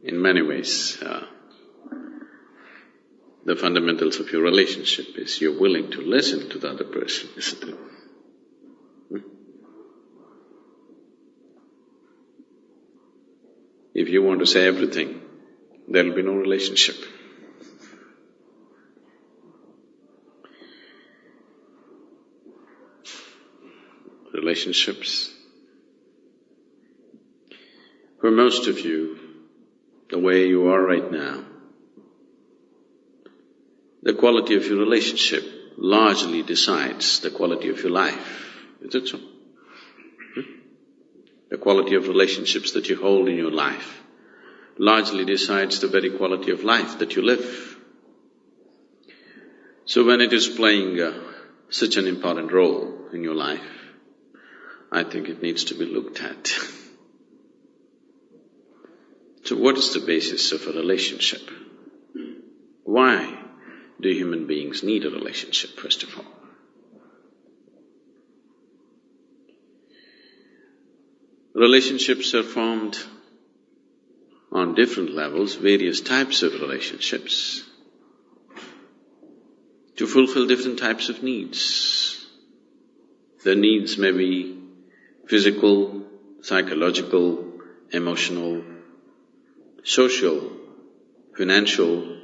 In many ways, the fundamentals of your relationship is you're willing to listen to the other person, isn't it? If you want to say everything, there'll be no relationship. Relationships. For most of you, the way you are right now, the quality of your relationship largely decides the quality of your life. Is it so? The quality of relationships that you hold in your life largely decides the very quality of life that you live. So when it is playing such an important role in your life, I think it needs to be looked at. So what is the basis of a relationship? Why do human beings need a relationship, first of all? Relationships are formed on different levels, various types of relationships, to fulfill different types of needs. The needs may be physical, psychological, emotional, social, financial,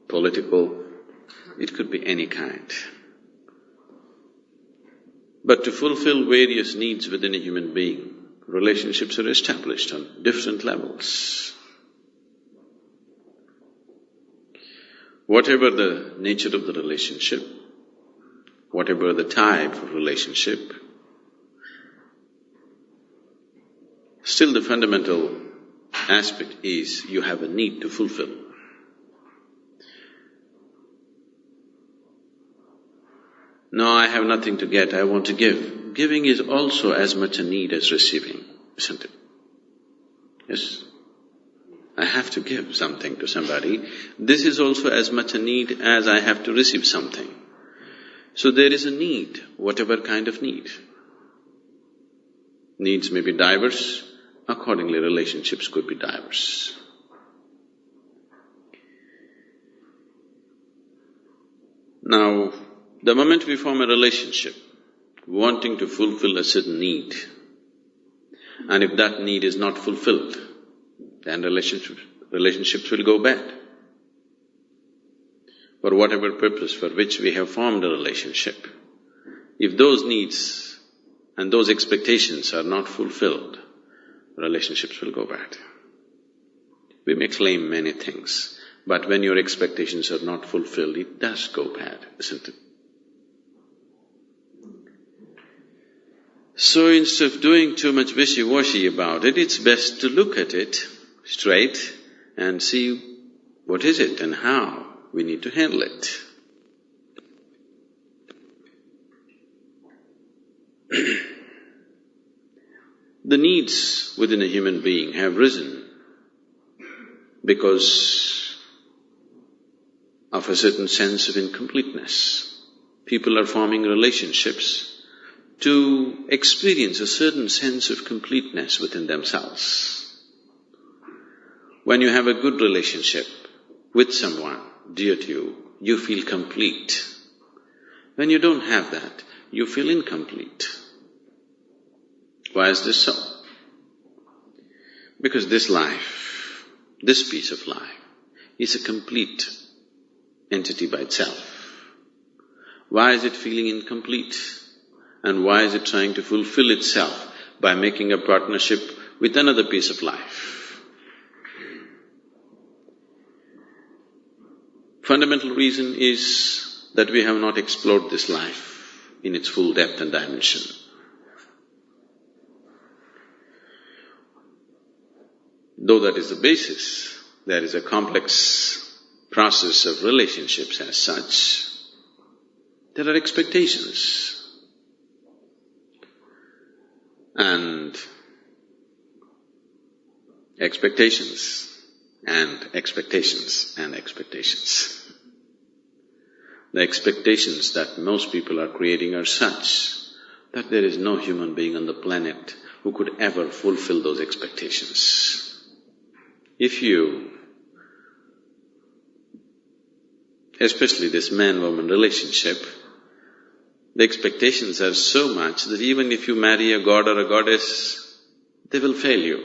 political, it could be any kind. But to fulfill various needs within a human being, relationships are established on different levels. Whatever the nature of the relationship, whatever the type of relationship, still the fundamental aspect is you have a need to fulfill. No, I have nothing to get, I want to give. Giving is also as much a need as receiving, isn't it? Yes? I have to give something to somebody. This is also as much a need as I have to receive something. So there is a need, whatever kind of need. Needs may be diverse, accordingly relationships could be diverse. Now, the moment we form a relationship, wanting to fulfill a certain need, and if that need is not fulfilled, then relationships will go bad. For whatever purpose for which we have formed a relationship, if those needs and those expectations are not fulfilled, relationships will go bad. We may claim many things, but when your expectations are not fulfilled, it does go bad, isn't it? So instead of doing too much wishy-washy about it, it's best to look at it straight and see what is it and how we need to handle it. The needs within a human being have risen because of a certain sense of incompleteness. People are forming relationships to experience a certain sense of completeness within themselves. When you have a good relationship with someone dear to you, you feel complete. When you don't have that, you feel incomplete. Why is this so? Because this life, this piece of life, is a complete entity by itself. Why is it feeling incomplete? And why is it trying to fulfill itself by making a partnership with another piece of life? Fundamental reason is that we have not explored this life in its full depth and dimension. Though that is the basis, there is a complex process of relationships as such. There are expectations. And expectations, and expectations, and expectations. The expectations that most people are creating are such that there is no human being on the planet who could ever fulfill those expectations. if you, especially this man-woman relationship, the expectations are so much that even if you marry a god or a goddess, they will fail you.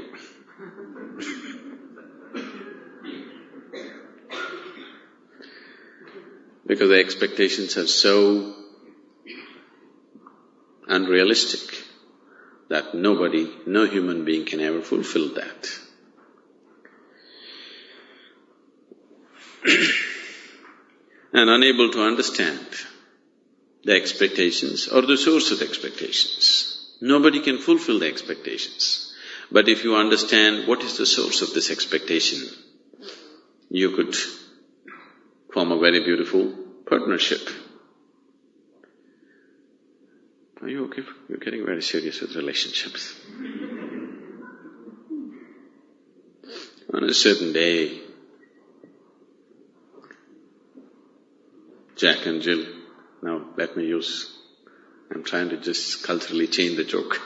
Because the expectations are so unrealistic that nobody, no human being can ever fulfill that. And unable to understand the expectations or the source of the expectations. Nobody can fulfill the expectations. But if you understand what is the source of this expectation, you could form a very beautiful partnership. Are you okay? You're getting very serious with relationships. On a certain day, Jack and Jill, now let me I'm trying to just culturally change the joke.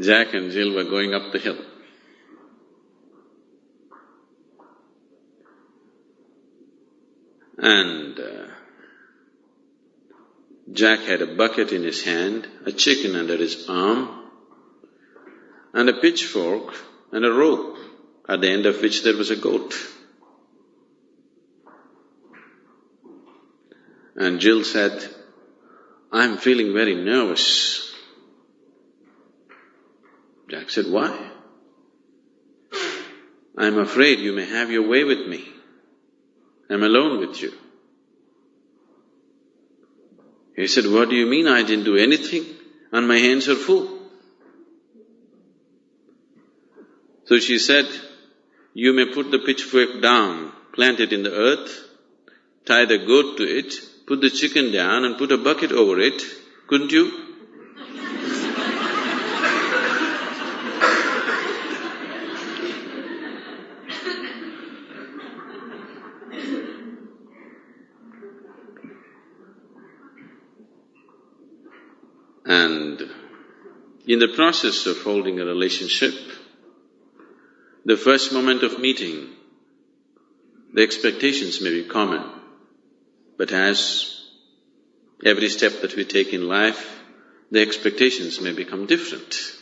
Jack and Jill were going up the hill. And Jack had a bucket in his hand, a chicken under his arm, and a pitchfork and a rope, at the end of which there was a goat. And Jill said, "I'm feeling very nervous." Jack said, "Why?" "I'm afraid you may have your way with me. I'm alone with you." He said, "What do you mean? I didn't do anything and my hands are full." So she said, "You may put the pitchfork down, plant it in the earth, tie the goat to it, put the chicken down and put a bucket over it, couldn't you?" And in the process of holding a relationship, the first moment of meeting, the expectations may be common, but as every step that we take in life, the expectations may become different.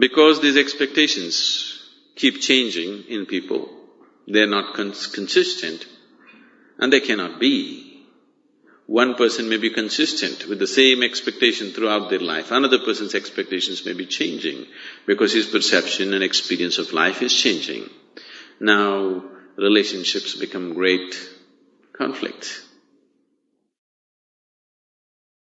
Because these expectations keep changing in people, they're not consistent, and they cannot be. One person may be consistent with the same expectation throughout their life, another person's expectations may be changing because his perception and experience of life is changing. Now, relationships become great conflict.